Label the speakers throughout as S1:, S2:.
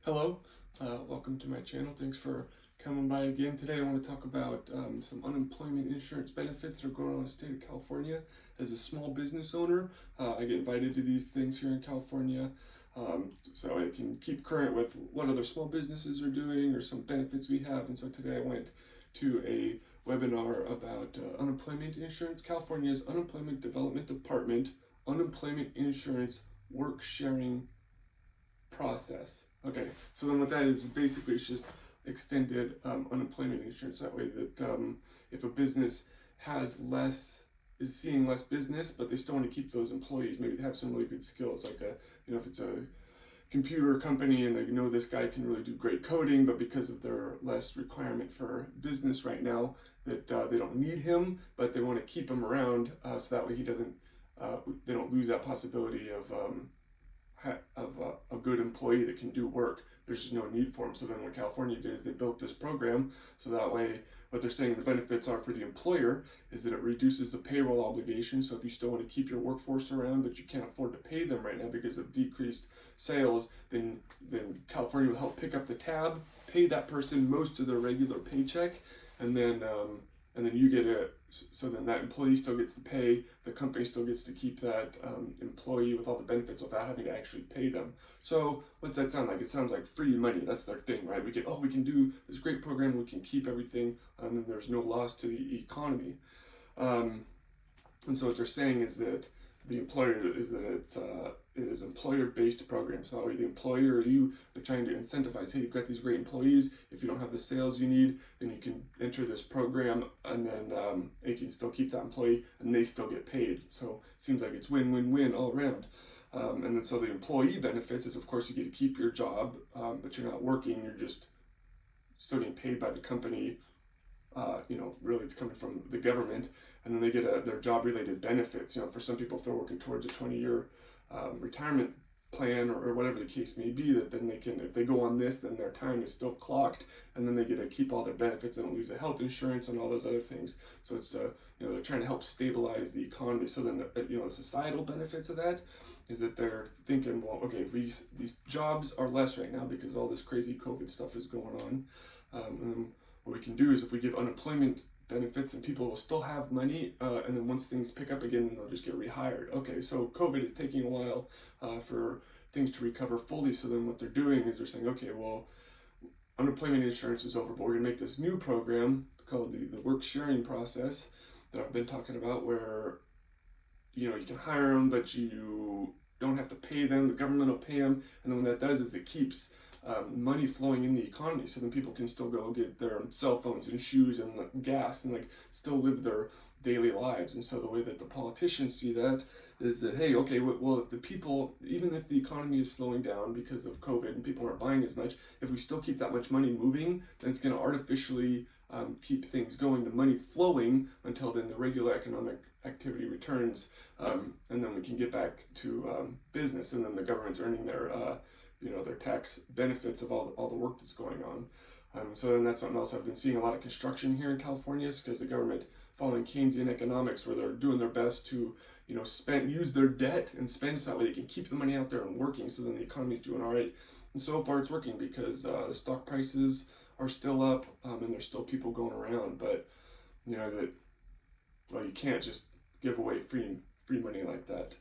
S1: Hello, welcome to my channel. Thanks for coming by again. Today I want to talk about some unemployment insurance benefits that are going on in the state of California. As a small business owner, I get invited to these things here in California, so I can keep current with what other small businesses are doing or some benefits we have. And so today I went to a webinar about unemployment insurance. California's Unemployment Development Department Unemployment Insurance Work Sharing process. Okay, so then what that is basically it's just extended unemployment insurance. That way that if a business is seeing less business, but they still want to keep those employees, maybe they have some really good skills, like if it's a computer company and they know this guy can really do great coding, but because of their less requirement for business right now, that they don't need him, but they want to keep him around so that way they don't lose that possibility of a good employee that can do work. There's just no need for them. So then what California did is they built this program so that way what they're saying the benefits are for the employer is that it reduces the payroll obligation. So if you still want to keep your workforce around but you can't afford to pay them right now because of decreased sales, then California will help pick up the tab, pay that person most of their regular paycheck, and then you get it. So then that employee still gets the pay, the company still gets to keep that employee with all the benefits without having to actually pay them. So what's that sound like? It sounds like free money. That's their thing, right? We can do this great program, we can keep everything, and then there's no loss to the economy. And so what they're saying is that the employer is that it is employer-based program. So that way the employer or you are trying to incentivize, hey, you've got these great employees. If you don't have the sales you need, then you can enter this program, and then you can still keep that employee, and they still get paid. So it seems like it's win-win-win all around. And then so the employee benefits is, of course, you get to keep your job, but you're not working. You're just still getting paid by the company. Really it's coming from the government, and then they get their job-related benefits. For some people, if they're working towards a 20-year retirement plan or whatever the case may be, that then they can, if they go on this, then their time is still clocked, and then they get to keep all their benefits and don't lose the health insurance and all those other things. So it's they're trying to help stabilize the economy. So then the societal benefits of that is that they're thinking, well, okay, if these jobs are less right now because all this crazy COVID stuff is going on, and then what we can do is if we give unemployment benefits and people will still have money, and then once things pick up again, then they'll just get rehired. Okay, so COVID is taking a while for things to recover fully. So then what they're doing is they're saying, okay, well, unemployment insurance is over, but we're gonna make this new program called the work sharing process that I've been talking about, where you can hire them, but you don't have to pay them. The government will pay them, and then what that does is it keeps money flowing in the economy, so then people can still go get their cell phones and shoes and gas and still live their daily lives. And so the way that the politicians see that is that, hey, okay, well, if the people, even if the economy is slowing down because of COVID and people aren't buying as much, if we still keep that much money moving, then it's going to artificially keep things going, the money flowing, until then the regular economic activity returns, and then we can get back to business, and then the government's earning their tax benefits of all the work that's going on. So then that's something else. I've been seeing a lot of construction here in California because the government, following Keynesian economics, where they're doing their best to use their debt and spend so that way they can keep the money out there and working, so then the economy's doing all right. And so far it's working because the stock prices are still up, and there's still people going around. But you can't just give away free money like that.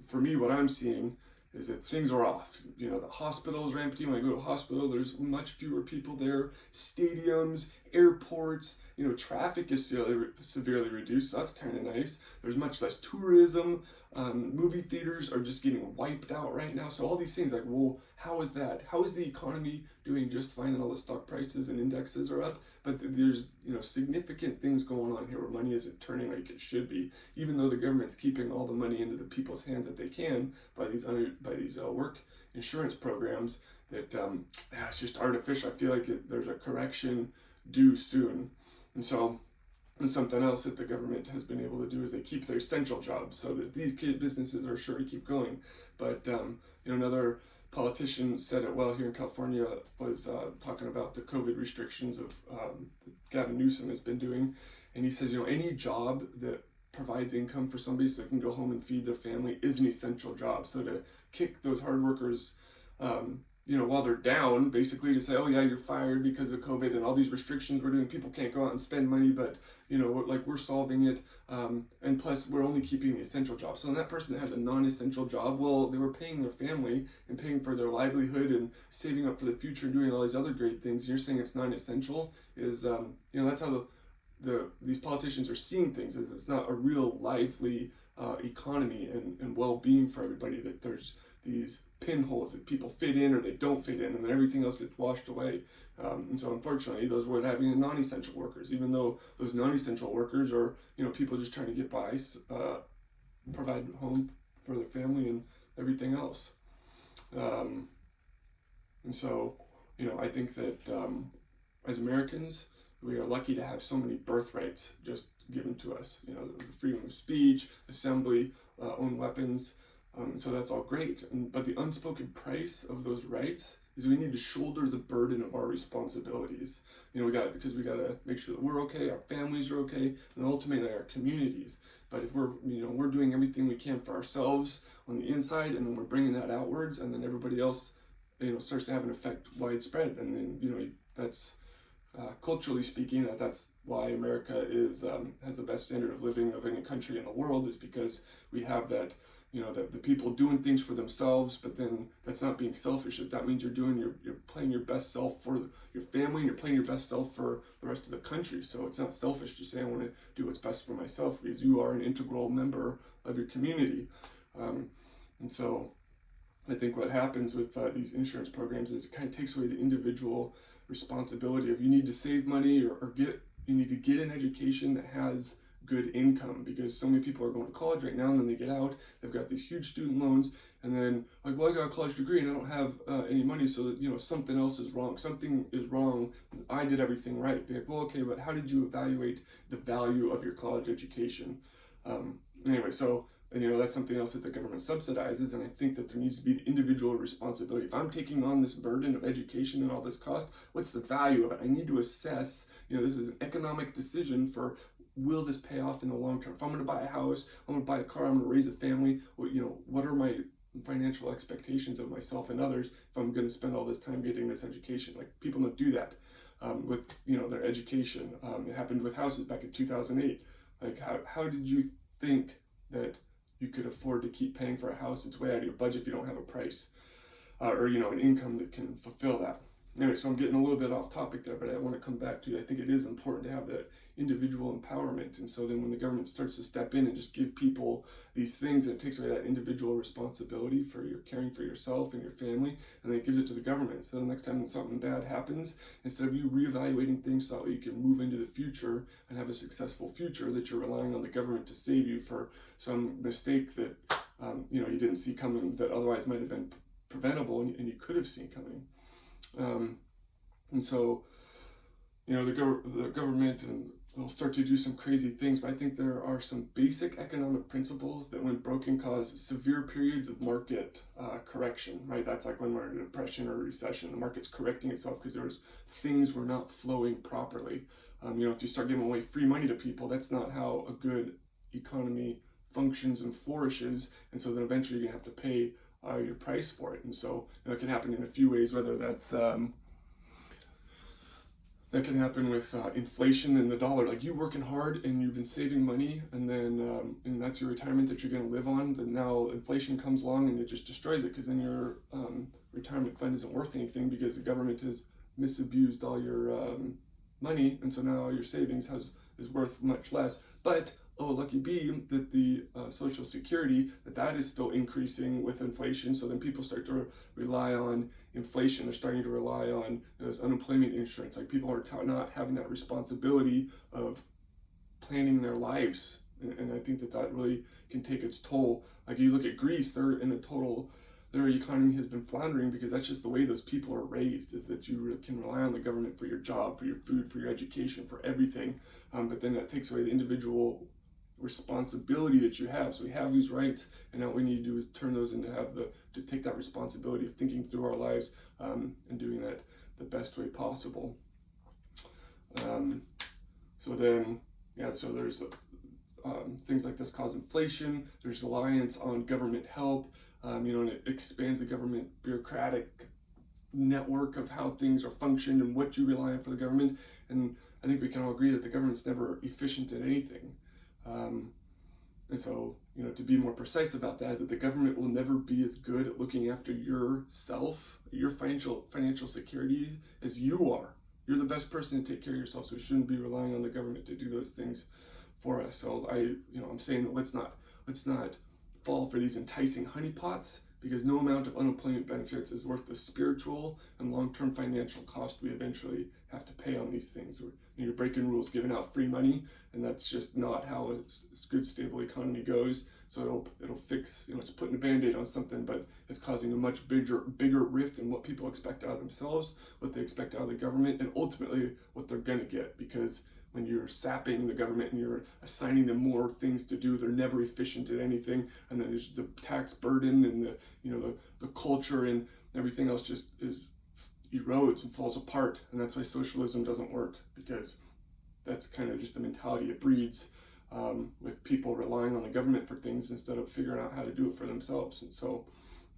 S1: For me, what I'm seeing is that things are off. The hospitals are empty. When I go to a hospital, there's much fewer people there. Stadiums, airports, traffic is severely reduced, so that's kind of nice. There's much less tourism. Movie theaters are just getting wiped out right now. So all these things, well, how is that? How is the economy doing just fine and all the stock prices and indexes are up? But there's, significant things going on here where money isn't turning like it should be, even though the government's keeping all the money into the people's hands that they can by these work insurance programs. That it's just artificial. I feel like there's a correction due soon. And something else that the government has been able to do is they keep their essential jobs so that these businesses are sure to keep going. But another politician said it well here in California, was talking about the COVID restrictions of Gavin Newsom has been doing, and he says, any job that provides income for somebody so they can go home and feed their family is an essential job. So to kick those hard workers while they're down, basically to say, oh yeah, you're fired because of COVID and all these restrictions we're doing, people can't go out and spend money, but we're solving it, and plus we're only keeping the essential jobs. So then that person that has a non-essential job, well, they were paying their family and paying for their livelihood and saving up for the future and doing all these other great things. You're saying it's non-essential is, that's how these politicians are seeing things, is it's not a real lively economy and well-being for everybody, that there's these pinholes that people fit in or they don't fit in, and then everything else gets washed away. And so unfortunately, those were having non-essential workers, even though those non-essential workers are, people just trying to get by, provide home for their family and everything else. And so, I think that as Americans, we are lucky to have so many birthrights just given to us. The freedom of speech, assembly, own weapons. So that's all great. But the unspoken price of those rights is we need to shoulder the burden of our responsibilities. Because we got to make sure that we're okay, our families are okay, and ultimately our communities. But if we're doing everything we can for ourselves on the inside, and then we're bringing that outwards, and then everybody else, starts to have an effect widespread. And then, that's culturally speaking, that's why America has the best standard of living of any country in the world, is because we have that, the people doing things for themselves, but then that's not being selfish. That means you're playing your best self for your family, and you're playing your best self for the rest of the country. So it's not selfish to say I want to do what's best for myself, because you are an integral member of your community. And so I think what happens with these insurance programs is it kind of takes away the individual responsibility of, you need to save money or you need to get an education that has good income, because so many people are going to college right now, and then they get out, they've got these huge student loans, and then like, well, I got a college degree and I don't have any money, so that something else is wrong. Something is wrong. I did everything right. Be like, well, okay, but how did you evaluate the value of your college education? Anyway, so that's something else that the government subsidizes, and I think that there needs to be the individual responsibility. If I'm taking on this burden of education and all this cost, what's the value of it? I need to assess, this is an economic decision for, will this pay off in the long term? If I'm going to buy a house, I'm going to buy a car, I'm going to raise a family, what are my financial expectations of myself and others if I'm going to spend all this time getting this education? Like, people don't do that with, their education. It happened with houses back in 2008. Like, how did you think that you could afford to keep paying for a house? It's way out of your budget if you don't have a price or an income that can fulfill that. Anyway, so I'm getting a little bit off topic there, but I want to come back to, I think it is important to have that individual empowerment. And so then when the government starts to step in and just give people these things, and it takes away that individual responsibility for your caring for yourself and your family, and then it gives it to the government. So the next time something bad happens, instead of you reevaluating things so that you can move into the future and have a successful future, that you're relying on the government to save you for some mistake that you didn't see coming, that otherwise might have been preventable and you could have seen coming. And so, the government and they'll start to do some crazy things, but I think there are some basic economic principles that, when broken, cause severe periods of market correction, right? That's like when we're in a depression or a recession, the market's correcting itself because there's things were not flowing properly. If you start giving away free money to people, that's not how a good economy functions and flourishes, and so then eventually you're gonna have to pay your price for it. And so it can happen in a few ways, whether that's that can happen with inflation and the dollar. Like, you working hard and you've been saving money, and then and that's your retirement that you're going to live on. Then now inflation comes along and it just destroys it, because then your retirement fund isn't worth anything because the government has misabused all your money, and so now your savings is worth much less. But lucky be that the Social Security, that is still increasing with inflation. So then people start to rely on inflation. They're starting to rely on those unemployment insurance. Like, people are not having that responsibility of planning their lives. And I think that really can take its toll. Like, you look at Greece, their economy has been floundering because that's just the way those people are raised, is that you can rely on the government for your job, for your food, for your education, for everything. But then that takes away the individual responsibility that you have. So we have these rights, and now what we need to do is turn those into to take that responsibility of thinking through our lives and doing that the best way possible. So there's things like this cause inflation. There's reliance on government help, and it expands the government bureaucratic network of how things are functioned and what you rely on for the government. And I think we can all agree that the government's never efficient at anything. And so, to be more precise about that, is that the government will never be as good at looking after yourself, your financial security, as you are. You're the best person to take care of yourself, so we shouldn't be relying on the government to do those things for us. So I'm saying that let's not fall for these enticing honeypots, because no amount of unemployment benefits is worth the spiritual and long-term financial cost we eventually have to pay on these things. You're breaking rules, giving out free money, and that's just not how a good, stable economy goes. So it'll fix, it's putting a Band-Aid on something, but it's causing a much bigger rift in what people expect out of themselves, what they expect out of the government, and ultimately what they're gonna get. Because when you're sapping the government and you're assigning them more things to do, they're never efficient at anything. And then there's the tax burden and the culture and everything else just erodes and falls apart. And that's why socialism doesn't work, because that's kind of just the mentality it breeds, with people relying on the government for things instead of figuring out how to do it for themselves. And so,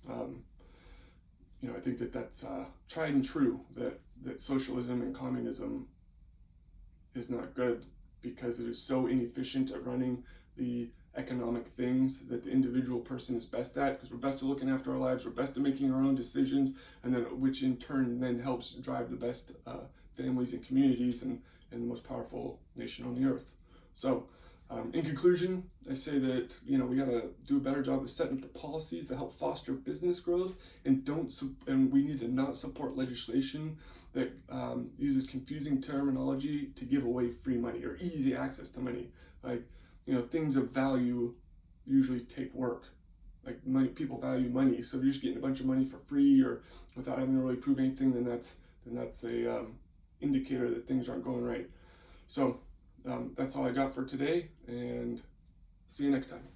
S1: I think that's tried and true, that socialism and communism is not good, because it is so inefficient at running the economic things that the individual person is best at, because we're best at looking after our lives, we're best at making our own decisions, and then which in turn then helps drive the best families and communities and the most powerful nation on the earth. So in conclusion, I say that we got to do a better job of setting up the policies that help foster business growth, and we need to not support legislation that uses confusing terminology to give away free money or easy access to money. Like, things of value usually take work. Like people value money, so if you're just getting a bunch of money for free or without having to really prove anything, then that's a indicator that things aren't going right. So that's all I got for today, and see you next time.